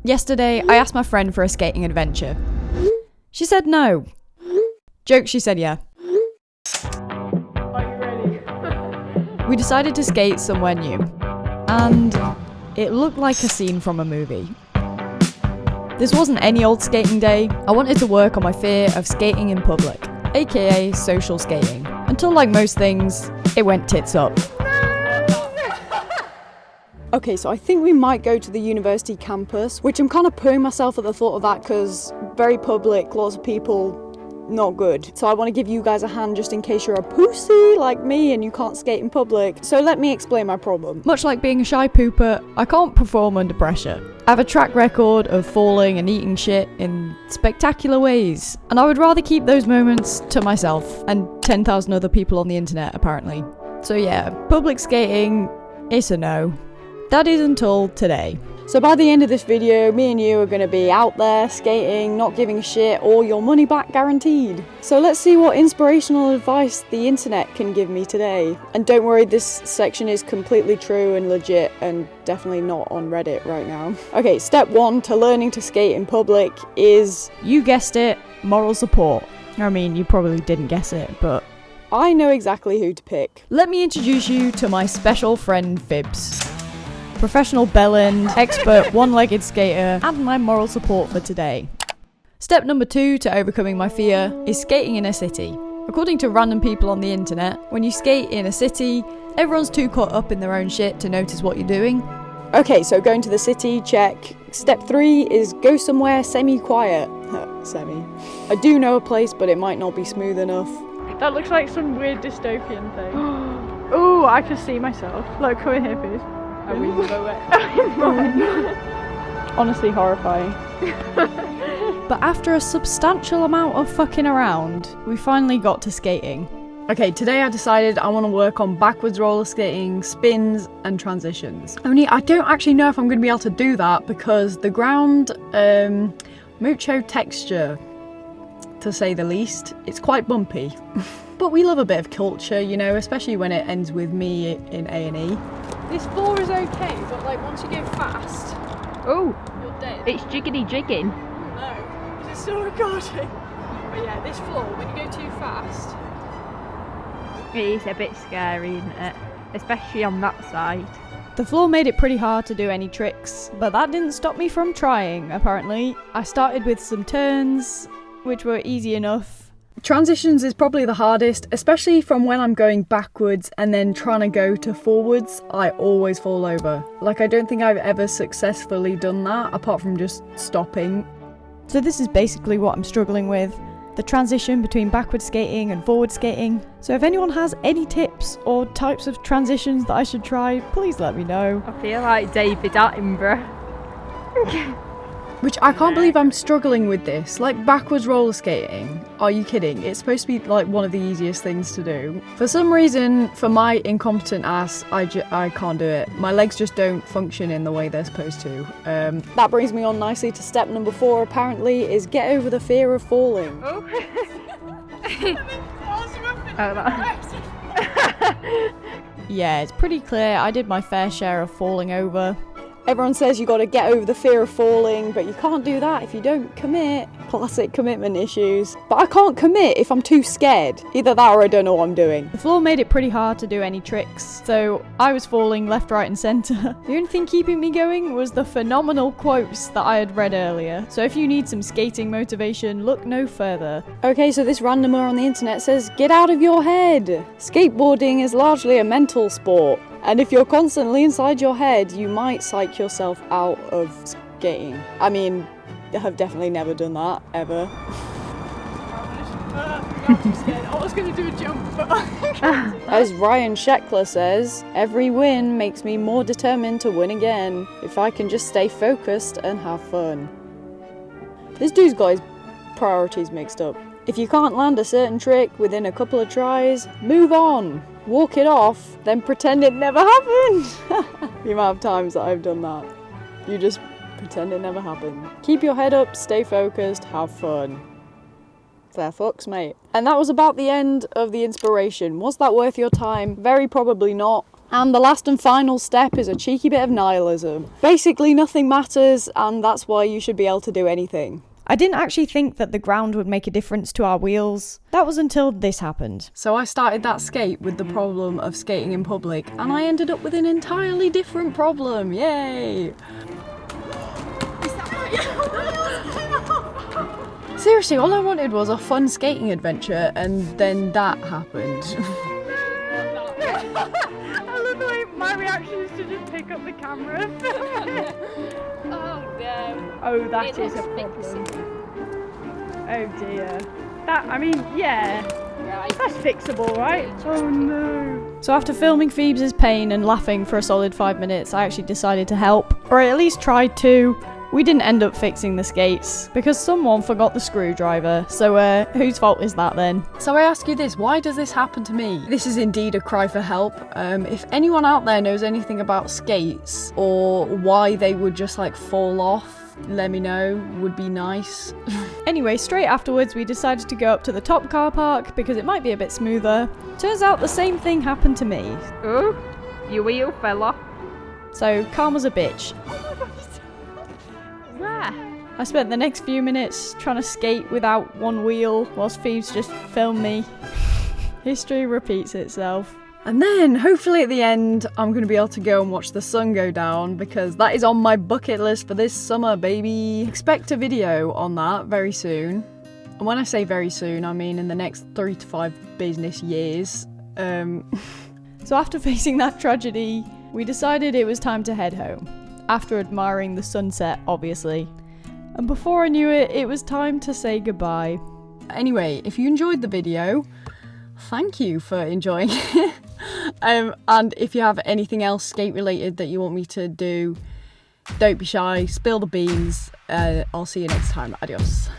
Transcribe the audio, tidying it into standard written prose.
Yesterday, I asked my friend for a skating adventure. She said no. Joke, she said yeah. Are you ready? We decided to skate somewhere new, and it looked like a scene from a movie. This wasn't any old skating day. I wanted to work on my fear of skating in public, aka social skating. Until, like most things, it went tits up. Okay, so I think we might go to the university campus, which I'm kind of pooing myself at the thought of that because very public, lots of people, not good. So I want to give you guys a hand just in case you're a pussy like me and you can't skate in public. So let me explain my problem. Much like being a shy pooper, I can't perform under pressure. I have a track record of falling and eating shit in spectacular ways, and I would rather keep those moments to myself and 10,000 other people on the internet, apparently. So yeah, public skating, it's a no. That is until today. So by the end of this video, me and you are going to be out there skating, not giving a shit, or your money back guaranteed. So let's see what inspirational advice the internet can give me today. And don't worry, this section is completely true and legit and definitely not on Reddit right now. Okay, step 1 to learning to skate in public is... You guessed it, moral support. I mean, you probably didn't guess it, but... I know exactly who to pick. Let me introduce you to my special friend Fibs. Professional bellend, expert one-legged skater, and my moral support for today. Step number 2 to overcoming my fear is skating in a city. According to random people on the internet, when you skate in a city, everyone's too caught up in their own shit to notice what you're doing. Okay, so going to the city, check. Step 3 is go somewhere semi-quiet. Semi. I do know a place, but it might not be smooth enough. That looks like some weird dystopian thing. Oh, I can see myself. Look, come in here, please. Honestly horrifying. But after a substantial amount of fucking around, we finally got to skating. Okay, today I decided I want to work on backwards roller skating, spins and transitions. Only I don't actually know if I'm going to be able to do that because the ground, mucho texture, to say the least. It's quite bumpy. But we love a bit of culture, you know, especially when it ends with me in A&E. This floor is okay, but like once you go fast, Oh, you're dead. it's jiggity jigging. No, is it still recording? But yeah, this floor, when you go too fast. It is a bit scary, isn't it? Especially on that side. The floor made it pretty hard to do any tricks, but that didn't stop me from trying, apparently. I started with some turns, which were easy enough. Transitions is probably the hardest, especially from when I'm going backwards and then trying to go to forwards. I always fall over. Like, I don't think I've ever successfully done that, apart from just stopping. So this is basically what I'm struggling with. The transition between backward skating and forward skating. So if anyone has any tips or types of transitions that I should try, please let me know. I feel like David Attenborough. Which I can't believe I'm struggling with this. Like, backwards roller skating. Are you kidding? It's supposed to be like one of the easiest things to do. For some reason, for my incompetent ass, I can't do it. My legs just don't function in the way they're supposed to. That brings me on nicely to step number 4, apparently, is get over the fear of falling. Oh. Yeah, it's pretty clear I did my fair share of falling over. Everyone says you got to get over the fear of falling, but you can't do that if you don't commit. Classic commitment issues. But I can't commit if I'm too scared. Either that or I don't know what I'm doing. The floor made it pretty hard to do any tricks, so I was falling left, right and centre. The only thing keeping me going was the phenomenal quotes that I had read earlier. So if you need some skating motivation, look no further. Okay, so this randomer on the internet says, get out of your head. Skateboarding is largely a mental sport. And if you're constantly inside your head, you might psych yourself out of skating. I mean, I have definitely never done that, ever. I'm too scared. I was going to do a jump, but... As Ryan Sheckler says, every win makes me more determined to win again, if I can just stay focused and have fun. This dude's got his priorities mixed up. If you can't land a certain trick within a couple of tries, move on. Walk it off, then pretend it never happened. The amount of times that I've done that. You just pretend it never happened. Keep your head up, stay focused, have fun. Fair fucks, mate. And that was about the end of the inspiration. Was that worth your time? Very probably not. And the last and final step is a cheeky bit of nihilism. Basically nothing matters, and that's why you should be able to do anything. I didn't actually think that the ground would make a difference to our wheels. That was until this happened. So I started that skate with the problem of skating in public, and I ended up with an entirely different problem. Yay! Seriously, all I wanted was a fun skating adventure, and then that happened. I love the way my reaction is to just pick up the camera. Oh no. Oh, that is a problem. Oh dear. That, I mean, yeah. That's fixable, right? Oh no. So after filming Phoebes' pain and laughing for a solid 5 minutes, I actually decided to help, or at least tried to. We didn't end up fixing the skates because someone forgot the screwdriver, so whose fault is that then? So I ask you this, why does this happen to me? This is indeed a cry for help. If anyone out there knows anything about skates or why they would just like fall off, let me know, would be nice. Anyway, straight afterwards we decided to go up to the top car park because it might be a bit smoother. Turns out the same thing happened to me. Oh, your wheel fell off. So karma's a bitch. Where? I spent the next few minutes trying to skate without one wheel whilst Phoebes just filmed me. History repeats itself. And then, hopefully at the end, I'm going to be able to go and watch the sun go down because that is on my bucket list for this summer, baby. Expect a video on that very soon. And when I say very soon, I mean in the next 3 to 5 business years. So after facing that tragedy, we decided it was time to head home. After admiring the sunset, obviously. And before I knew it, it was time to say goodbye. Anyway, if you enjoyed the video, thank you for enjoying it. And if you have anything else skate related that you want me to do, don't be shy, spill the beans. I'll see you next time. Adios.